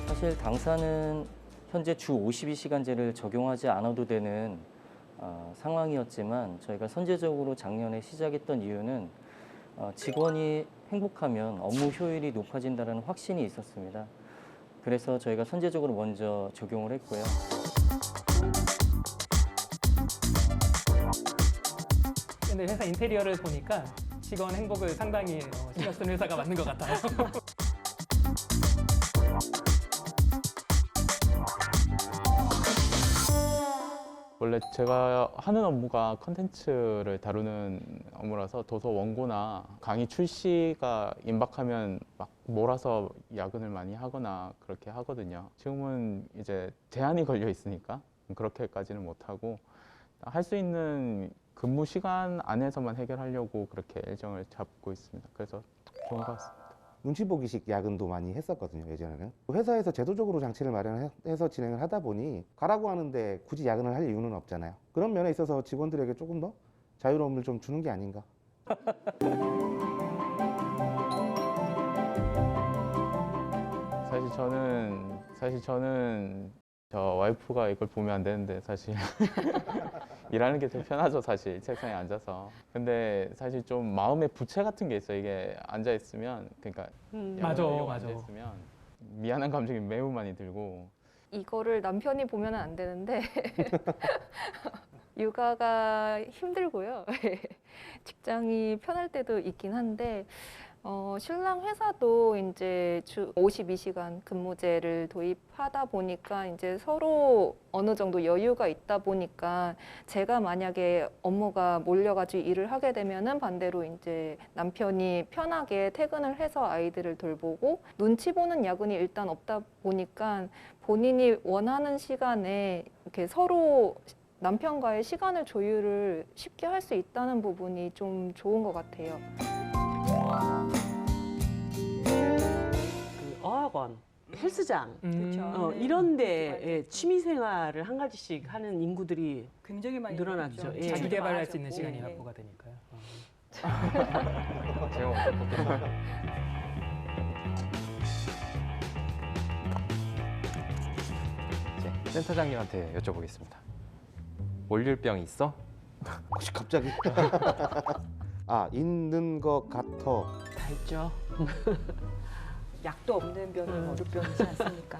사실 당사는 현재 주 52시간제를 적용하지 않아도 되는 상황이었지만 저희가 선제적으로 작년에 시작했던 이유는 직원이 행복하면 업무 효율이 높아진다는 확신이 있었습니다. 그래서 저희가 선제적으로 먼저 적용을 했고요. 근데 회사 인테리어를 보니까 직원 행복을 상당히 신경 쓰는 회사가 맞는 것 같아요. 원래 제가 하는 업무가 컨텐츠를 다루는 업무라서 도서 원고나 강의 출시가 임박하면 막 몰아서 야근을 많이 하거나 그렇게 하거든요. 지금은 이제 제한이 걸려 있으니까 그렇게까지는 못하고 할 수 있는 근무 시간 안에서만 해결하려고 그렇게 일정을 잡고 있습니다. 그래서 좋은 것 같습니다. 눈치 보기식 야근도 많이 했었거든요, 예전에는. 회사에서 제도적으로 장치를 마련해서 진행을 하다 보니 가라고 하는데 굳이 야근을 할 이유는 없잖아요. 그런 면에 있어서 직원들에게 조금 더 자유로움을 좀 주는 게 아닌가. 사실 저는 저 와이프가 이걸 보면 안 되는데 사실 일하는 게 더 편하죠, 사실 책상에 앉아서. 근데 사실 좀 마음의 부채 같은 게 있어. 이게 앉아 있으면, 그러니까 맞아. 앉아 있으면 미안한 감정이 매우 많이 들고. 이거를 남편이 보면 안 되는데 육아가 힘들고요. 직장이 편할 때도 있긴 한데 신랑 회사도 이제 주 52시간 근무제를 도입하다 보니까 이제 서로 어느 정도 여유가 있다 보니까 제가 만약에 업무가 몰려가지고 일을 하게 되면은 반대로 이제 남편이 편하게 퇴근을 해서 아이들을 돌보고 눈치 보는 야근이 일단 없다 보니까 본인이 원하는 시간에 이렇게 서로 남편과의 시간을 조율을 쉽게 할 수 있다는 부분이 좀 좋은 것 같아요. 어학원, 헬스장 그렇죠. 이런 데 취미 생활을 한 가지씩 하는 인구들이 굉장히 많이 늘어났죠. 예. 자기 개발할 수 있는 시간이 확보가 되니까요. 제가 먼저 볼게요. 이제 센터장님한테 여쭤보겠습니다. 월요병 있어? 혹시 갑자기? 아, 있는 것 같아. 다 있죠. 약도 없는 병이 월요병이지 않습니까?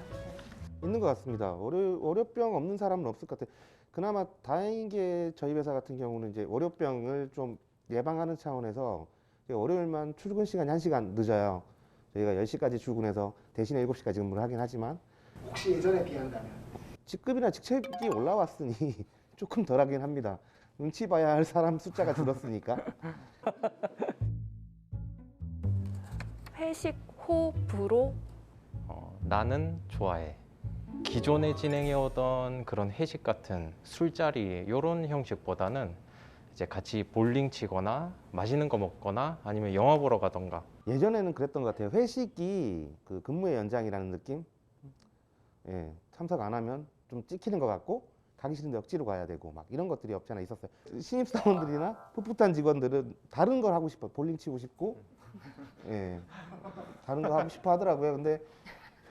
있는 것 같습니다. 월요병 없는 사람은 없을 것 같아요. 그나마 다행인 게 저희 회사 같은 경우는 이제 월요병을 좀 예방하는 차원에서 월요일만 출근 시간이 1시간 늦어요. 저희가 10시까지 출근해서 대신에 7시까지 근무를 하긴 하지만 혹시 예전에 비한다면? 직급이나 직책이 올라왔으니 조금 덜하긴 합니다. 눈치 봐야 할 사람 숫자가 줄었으니까. 회식 후 부로 나는 좋아해. 기존에 진행해오던 그런 회식 같은 술자리 이런 형식보다는 이제 같이 볼링 치거나 맛있는 거 먹거나 아니면 영화 보러 가던가. 예전에는 그랬던 것 같아요. 회식이 그 근무의 연장이라는 느낌? 예, 참석 안 하면 좀 찍히는 것 같고 가기 싫은데 억지로 가야 되고 막 이런 것들이 없지 않아 있었어요. 신입사원들이나 풋풋한 직원들은 다른 걸 하고 싶어. 볼링 치고 싶고 예, 다른 거 하고 싶어 하더라고요. 근데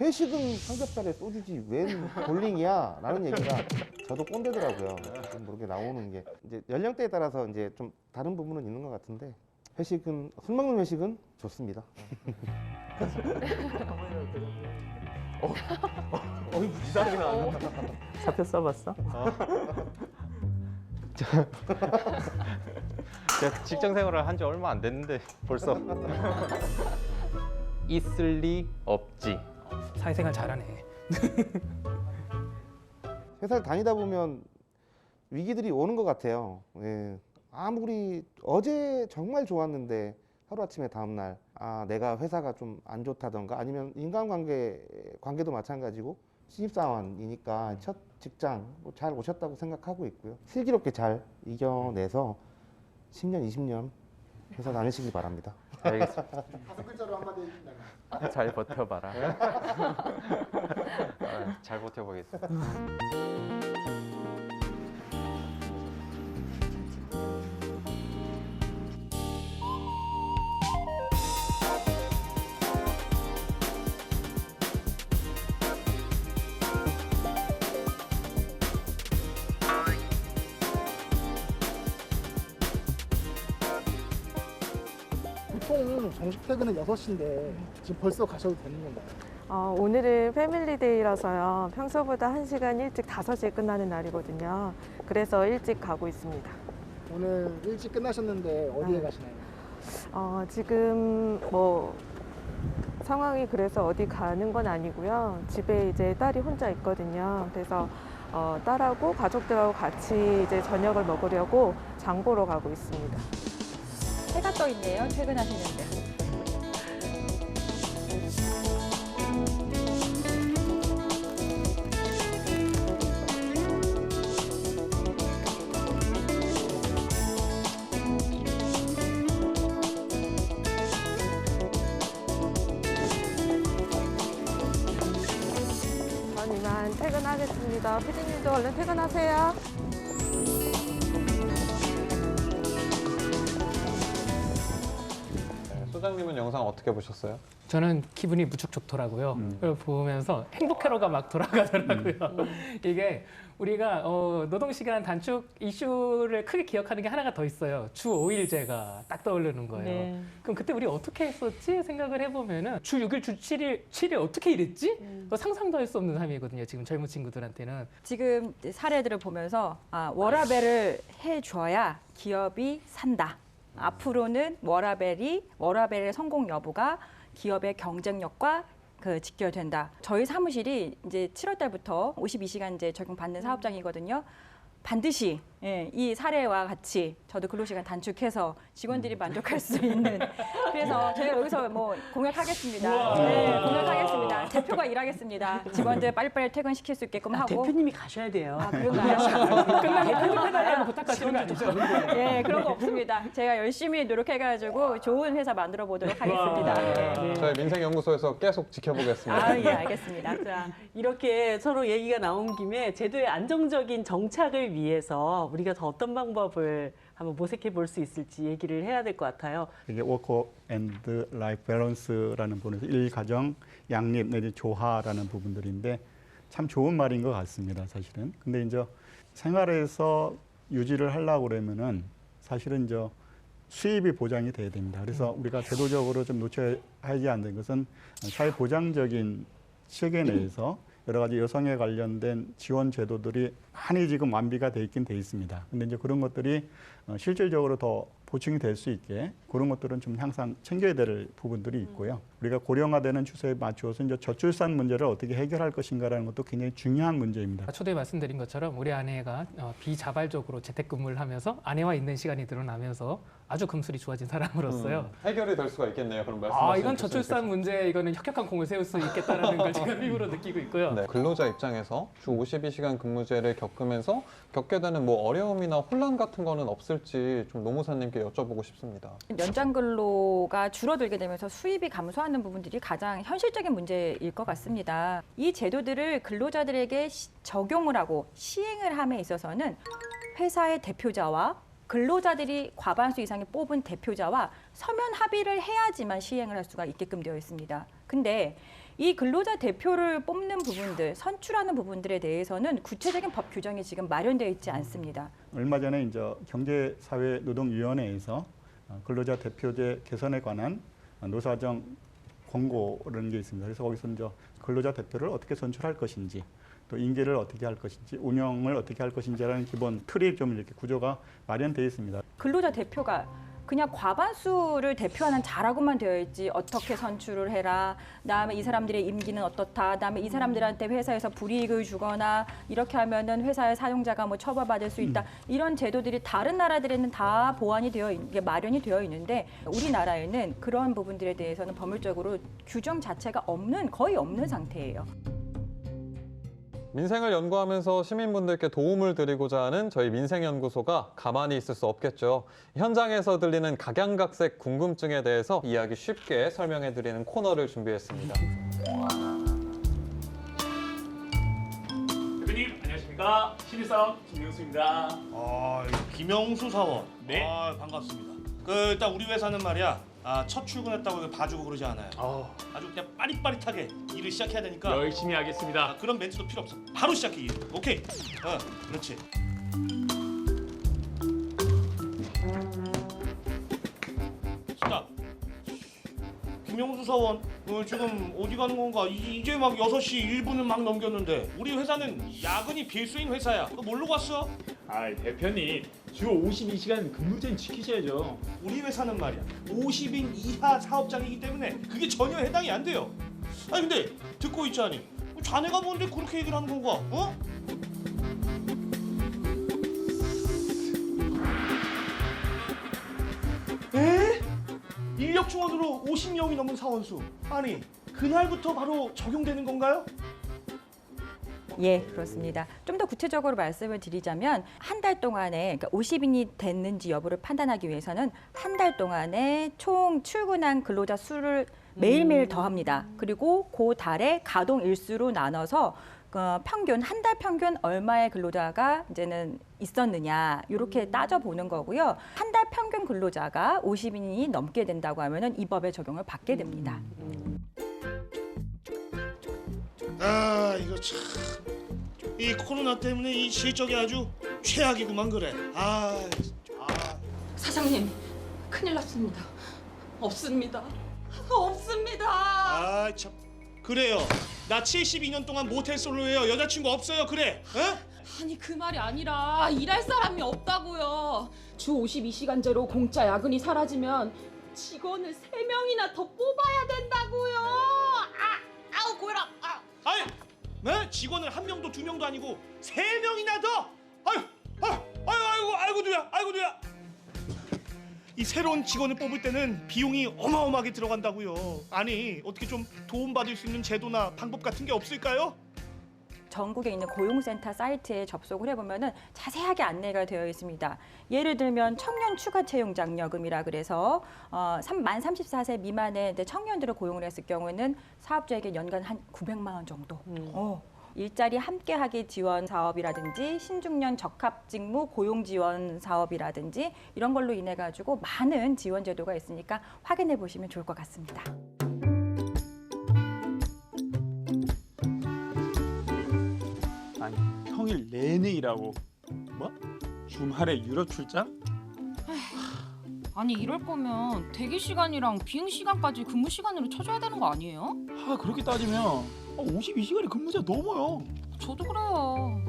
회식은 삼겹살에 소주지 웬 볼링이야? 라는 얘기가 저도 꼰대더라고요. 좀 모르게 나오는 게 이제 연령대에 따라서 이제 좀 다른 부분은 있는 것 같은데 회식은 술 먹는 회식은 좋습니다. 이상하게 나왔는데. 사표 써봤어? 제가 직장 생활을 한 지 얼마 안 됐는데 벌써 있을 리 없지. 사회생활 잘하네. 회사를 다니다 보면 위기들이 오는 것 같아요. 예. 아무리 어제 정말 좋았는데 하루아침에 다음날 내가 회사가 좀 안 좋다던가 아니면 관계도 마찬가지고 신입사원이니까 첫 직장 잘 오셨다고 생각하고 있고요. 슬기롭게 잘 이겨내서 10년, 20년 회사 다니시기 바랍니다. 알겠습니다. 5글자로 한마디 해주신다면? 잘 버텨봐라. 잘 버텨보겠습니다. 보통 정식 퇴근은 6시인데 지금 벌써 가셔도 되는 건가요? 오늘은 패밀리데이라서요. 평소보다 1시간 일찍 5시에 끝나는 날이거든요. 그래서 일찍 가고 있습니다. 오늘 일찍 끝나셨는데 어디에 가시나요? 지금 상황이 그래서 어디 가는 건 아니고요. 집에 이제 딸이 혼자 있거든요. 그래서 딸하고 가족들하고 같이 이제 저녁을 먹으려고 장 보러 가고 있습니다. 해가 떠 있네요. 퇴근하시는데. 퇴근하겠습니다. 피디님도 얼른 퇴근하세요. 소장님은 영상 어떻게 보셨어요? 저는 기분이 무척 좋더라고요. 그걸 보면서 행복회로가 막 돌아가더라고요. 이게 우리가 노동시간 단축 이슈를 크게 기억하는 게 하나가 더 있어요. 주 5일제가 딱 떠오르는 거예요. 네. 그럼 그때 우리 어떻게 했었지 생각을 해보면은 주 6일, 주 7일 어떻게 일했지? 상상도 할 수 없는 삶이거든요. 지금 젊은 친구들한테는. 지금 사례들을 보면서 워라밸을 해줘야 기업이 산다. 앞으로는 워라밸의 성공 여부가 기업의 경쟁력과 직결된다. 저희 사무실이 이제 7월 달부터 52시간제 적용받는 사업장이거든요. 반드시 이 사례와 같이 저도 근로시간 단축해서 직원들이 만족할 수 있는 그래서 저희가 여기서 뭐 공약하겠습니다. 네, 공약하겠습니다. 대표가 일하겠습니다. 직원들 빨리빨리 퇴근시킬 수 있게끔 하고. 대표님이 가셔야 돼요. 그런가요? 끝나고 편집해달라고 부탁하시는 거 아니죠? 네, 그런 거 없습니다. 제가 열심히 노력해가지고 좋은 회사 만들어 보도록 하겠습니다. 네. 저희 민생연구소에서 계속 지켜보겠습니다. 예, 알겠습니다. 자, 이렇게 서로 얘기가 나온 김에 제도의 안정적인 정착을 위해서 우리가 더 어떤 방법을 한번 모색해 볼 수 있을지 얘기를 해야 될 것 같아요. 이게 워크 앤드 라이프 밸런스라는 부분에서 일가정 양립 내지 조화라는 부분들인데 참 좋은 말인 것 같습니다, 사실은. 근데 이제 생활에서 유지를 하려고 그러면은 사실은 이제 수입이 보장이 돼야 됩니다. 그래서 우리가 제도적으로 좀 놓쳐야 하지 않는 것은 사회보장적인 체계 내에서 여러 가지 여성에 관련된 지원 제도들이 많이 지금 완비가 돼 있긴 돼 있습니다. 근데 이제 그런 것들이 실질적으로 더 보충이 될 수 있게 그런 것들은 좀 항상 챙겨야 될 부분들이 있고요. 우리가 고령화되는 추세에 맞추어서 이제 저출산 문제를 어떻게 해결할 것인가라는 것도 굉장히 중요한 문제입니다. 초대에 말씀드린 것처럼 우리 아내가 비자발적으로 재택근무를 하면서 아내와 있는 시간이 늘어나면서 아주 금술이 좋아진 사람으로서요. 해결이 될 수가 있겠네요. 그럼 말씀하신 이건 저출산 문제 이거는 혁혁한 공을 세울 수 있겠다라는 걸 제가 피부로 느끼고 있고요. 네, 근로자 입장에서 주 52시간 근무제를 겪으면서 겪게 되는 뭐 어려움이나 혼란 같은 거는 없을지 좀 노무사님께 여쭤보고 싶습니다. 연장 근로가 줄어들게 되면서 수입이 감소하는 부분들이 가장 현실적인 문제일 것 같습니다. 이 제도들을 근로자들에게 적용을 하고 시행을 함에 있어서는 회사의 대표자와 근로자들이 과반수 이상이 뽑은 대표자와 서면 합의를 해야지만 시행을 할 수가 있게끔 되어 있습니다. 근데 이 근로자 대표를 뽑는 부분들, 선출하는 부분들에 대해서는 구체적인 법 규정이 지금 마련되어 있지 않습니다. 얼마 전에 이제 경제사회노동위원회에서 근로자 대표제 개선에 관한 노사정 권고라는 게 있습니다. 그래서 거기서 이제 근로자 대표를 어떻게 선출할 것인지, 또 인계를 어떻게 할 것인지, 운영을 어떻게 할 것인지라는 기본 틀이 좀 이렇게 구조가 마련되어 있습니다. 근로자 대표가 그냥 과반수를 대표하는 자라고만 되어 있지 어떻게 선출을 해라, 그다음에 이 사람들의 임기는 어떻다, 그다음에 이 사람들한테 회사에서 불이익을 주거나 이렇게 하면은 회사의 사용자가 뭐 처벌받을 수 있다, 이런 제도들이 다른 나라들에는 다 보완이 되어 마련이 되어 있는데 우리나라에는 그런 부분들에 대해서는 법률적으로 규정 자체가 거의 없는 상태예요. 민생을 연구하면서 시민분들께 도움을 드리고자 하는 저희 민생연구소가 가만히 있을 수 없겠죠. 현장에서 들리는 각양각색 궁금증에 대해서 이야기 쉽게 설명해드리는 코너를 준비했습니다. 대표님 안녕하십니까. 신입사원 김명수입니다. 김영수 사원. 네. 반갑습니다. 일단 우리 회사는 말이야. 첫 출근했다고 봐주고 그러지 않아요. 아주 그냥 빠릿빠릿하게 일을 시작해야 되니까 열심히 하겠습니다. 그런 멘트도 필요 없어. 바로 시작해 일. 오케이. 그렇지. 스탑. 김영수 사원, 지금 어디 가는 건가? 이제 막 6시 1분을 막 넘겼는데 우리 회사는 야근이 필수인 회사야. 너 뭘로 갔어? 대표님 주 52시간 근무제는 지키셔야죠. 우리 회사는 말이야 50인 이하 사업장이기 때문에 그게 전혀 해당이 안 돼요. 아니 근데 듣고 있자니 자네가 뭔데 그렇게 얘기를 하는 건가? 어? 에? 인력 충원으로 50명이 넘은 사원수. 아니 그날부터 바로 적용되는 건가요? 예, 그렇습니다. 좀 더 구체적으로 말씀을 드리자면 한 달 동안에, 그러니까 50인이 됐는지 여부를 판단하기 위해서는 한 달 동안에 총 출근한 근로자 수를 매일매일 더합니다. 그리고 그 달에 가동 일수로 나눠서 평균 한 달 평균 얼마의 근로자가 이제는 있었느냐 이렇게 따져보는 거고요. 한 달 평균 근로자가 50인이 넘게 된다고 하면은 이 법의 적용을 받게 됩니다. 아 이거 참 이 코로나 때문에 이 실적이 아주 최악이구만 그래. 사장님, 큰일 났습니다. 없습니다. 없습니다. 참 그래요. 나 72년 동안 모텔 솔로예요. 여자친구 없어요. 그래? 어? 아니 그 말이 아니라 일할 사람이 없다고요. 주 52시간제로 공짜 야근이 사라지면 직원을 3명이나 더 뽑아야 된다고요. 아우 고혈압. 아니, 네? 직원을 1명도 2명도 아니고 3명이나 더. 아이고 누야. 이 새로운 직원을 뽑을 때는 비용이 어마어마하게 들어간다고요. 아니 어떻게 좀 도움받을 수 있는 제도나 방법 같은 게 없을까요? 전국에 있는 고용센터 사이트에 접속을 해보면은 자세하게 안내가 되어 있습니다. 예를 들면 청년 추가 채용 장려금이라 그래서 만 34세 미만의 청년들을 고용을 했을 경우에는 사업주에게 연간 한 900만 원 정도. 일자리 함께하기 지원 사업이라든지 신중년 적합직무 고용 지원 사업이라든지 이런 걸로 인해 가지고 많은 지원 제도가 있으니까 확인해 보시면 좋을 것 같습니다. 아니 평일 내내 일하고 뭐? 주말에 유럽 출장? 아니 이럴 거면 대기 시간이랑 비행 시간까지 근무 시간으로 쳐줘야 되는 거 아니에요? 그렇게 따지면 52시간이 근무제 넘어요. 저도 그래요.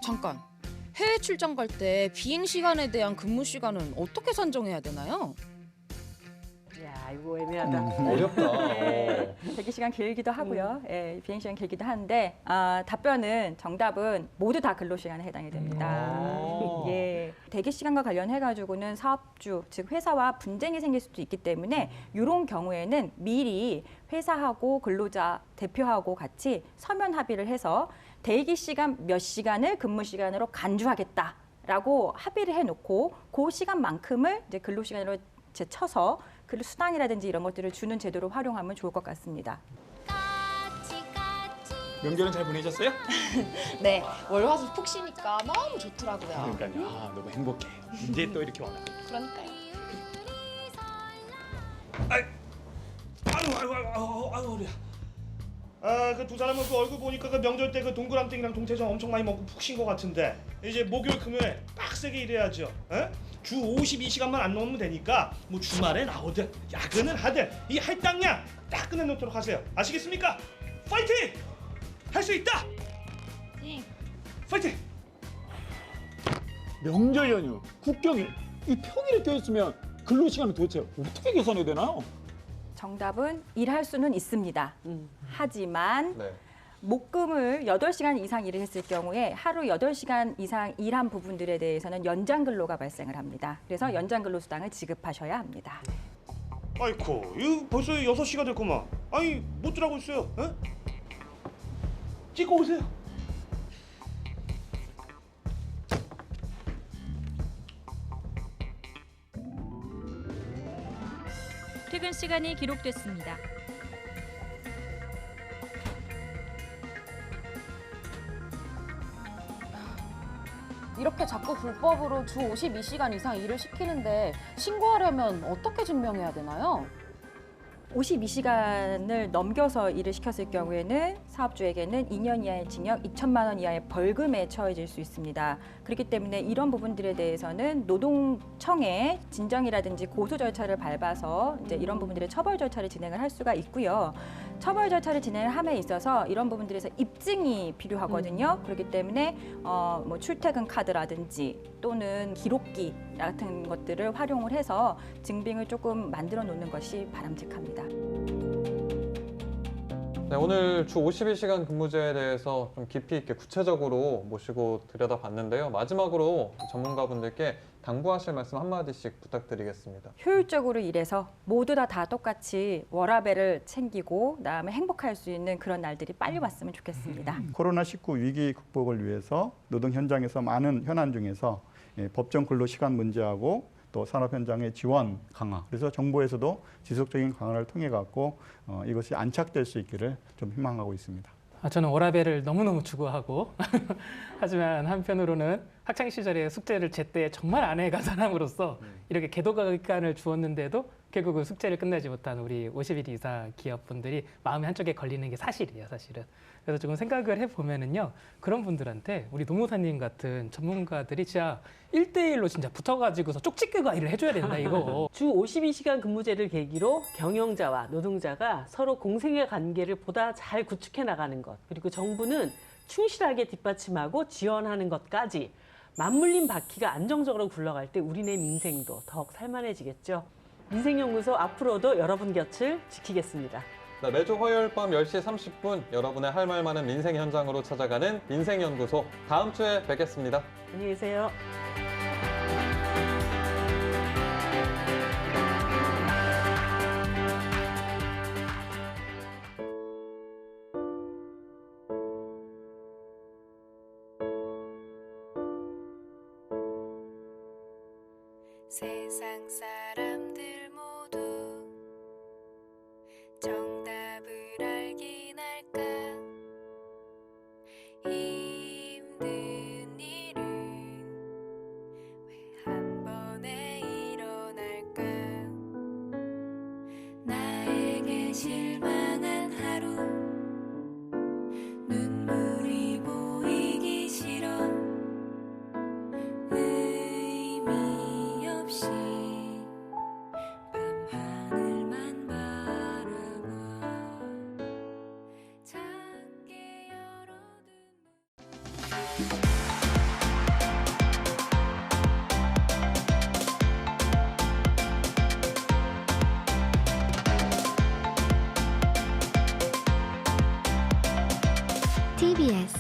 잠깐. 해외 출장 갈 때 비행 시간에 대한 근무 시간은 어떻게 산정해야 되나요? 야, 이거 애매하다. 어렵다. 네. 대기 시간 길기도 하고요. 예, 비행 시간 길기도 하는데 정답은 모두 다 근로 시간에 해당이 됩니다. 예, 대기 시간과 관련해 가지고는 사업주 즉 회사와 분쟁이 생길 수도 있기 때문에 이런 경우에는 미리 회사하고 근로자 대표하고 같이 서면 합의를 해서 대기 시간 몇 시간을 근무 시간으로 간주하겠다라고 합의를 해놓고 그 시간만큼을 이제 근로 시간으로 쳐서 그 수당이라든지 이런 것들을 주는 제도로 활용하면 좋을 것 같습니다. 명절은 잘 보내셨어요? 네, 월화수 푹 쉬니까 너무 좋더라고요. 그러니까요. 너무 행복해. 이제 또 이렇게 와요. 그러니까요. 아이고 우리야. 그 두 사람은 그 얼굴 보니까 그 명절 때 그 동그랑땡이랑 동태전 엄청 많이 먹고 푹 쉰 것 같은데 이제 목요일 금요일 빡세게 일해야죠. 에? 주 52시간만 안 넘으면 되니까 뭐 주말에 나오든 야근을 하든 이 할당량 딱 끝내놓도록 하세요. 아시겠습니까? 파이팅! 할 수 있다! 파이팅! 명절 연휴, 국경일, 이 평일에 껴있으면 근로시간은 도대체 어떻게 계산해야 되나요? 정답은 일할 수는 있습니다. 하지만 목금을 8시간 이상 일을 했을 경우에 하루 8시간 이상 일한 부분들에 대해서는 연장 근로가 발생을 합니다. 그래서 연장 근로 수당을 지급하셔야 합니다. 아이고, 이거 벌써 6시가 됐구만. 아니, 못 들어가고 있어요. 에? 찍고 오세요. 퇴근 시간이 기록됐습니다. 이렇게 자꾸 불법으로 주 52시간 이상 일을 시키는데 신고하려면 어떻게 증명해야 되나요? 52시간을 넘겨서 일을 시켰을 경우에는 사업주에게는 2년 이하의 징역, 2천만 원 이하의 벌금에 처해질 수 있습니다. 그렇기 때문에 이런 부분들에 대해서는 노동청에 진정이라든지 고소 절차를 밟아서 이제 이런 부분들의 처벌 절차를 진행을 할 수가 있고요. 처벌 절차를 진행을 함에 있어서 이런 부분들에서 입증이 필요하거든요. 그렇기 때문에 뭐 출퇴근 카드라든지 또는 기록기 같은 것들을 활용을 해서 증빙을 조금 만들어 놓는 것이 바람직합니다. 네, 오늘 주 52시간 근무제에 대해서 좀 깊이 있게 구체적으로 모시고 들여다봤는데요. 마지막으로 전문가분들께 당부하실 말씀 한마디씩 부탁드리겠습니다. 효율적으로 일해서 모두 다 똑같이 워라밸을 챙기고 그다음에 행복할 수 있는 그런 날들이 빨리 왔으면 좋겠습니다. 코로나19 위기 극복을 위해서 노동 현장에서 많은 현안 중에서 법정 근로 시간 문제하고 또 산업 현장의 지원 강화. 그래서 정부에서도 지속적인 강화를 통해 갖고 이것이 안착될 수 있기를 좀 희망하고 있습니다. 저는 워라밸을 너무너무 추구하고 하지만 한편으로는 학창 시절에 숙제를 제때 정말 안 해간 사람으로서 이렇게 계도기간을 주었는데도 결국 그 숙제를 끝내지 못한 우리 50일 이상 기업분들이 마음이 한쪽에 걸리는 게 사실이에요, 사실은. 그래서 조금 생각을 해보면은요, 그런 분들한테 우리 노무사님 같은 전문가들이 진짜 1대1로 진짜 붙어가지고서 쪽집게 관리를 해줘야 된다, 이거. 주 52시간 근무제를 계기로 경영자와 노동자가 서로 공생의 관계를 보다 잘 구축해 나가는 것, 그리고 정부는 충실하게 뒷받침하고 지원하는 것까지 맞물린 바퀴가 안정적으로 굴러갈 때 우리네 민생도 더욱 살만해지겠죠. 민생연구소 앞으로도 여러분 곁을 지키겠습니다. 네, 매주 화요일 밤 10시 30분 여러분의 할 말 많은 민생 현장으로 찾아가는 민생연구소, 다음 주에 뵙겠습니다. 안녕히 계세요. 세상 사람들 모두 정답을 알긴 할까? 힘든 일은 왜 한 번에 일어날까? 나에게 실망한 하루, 눈물이 보이기 싫어. 의미 없이 밤하늘만 바라봐. 작게 열어둔 TBS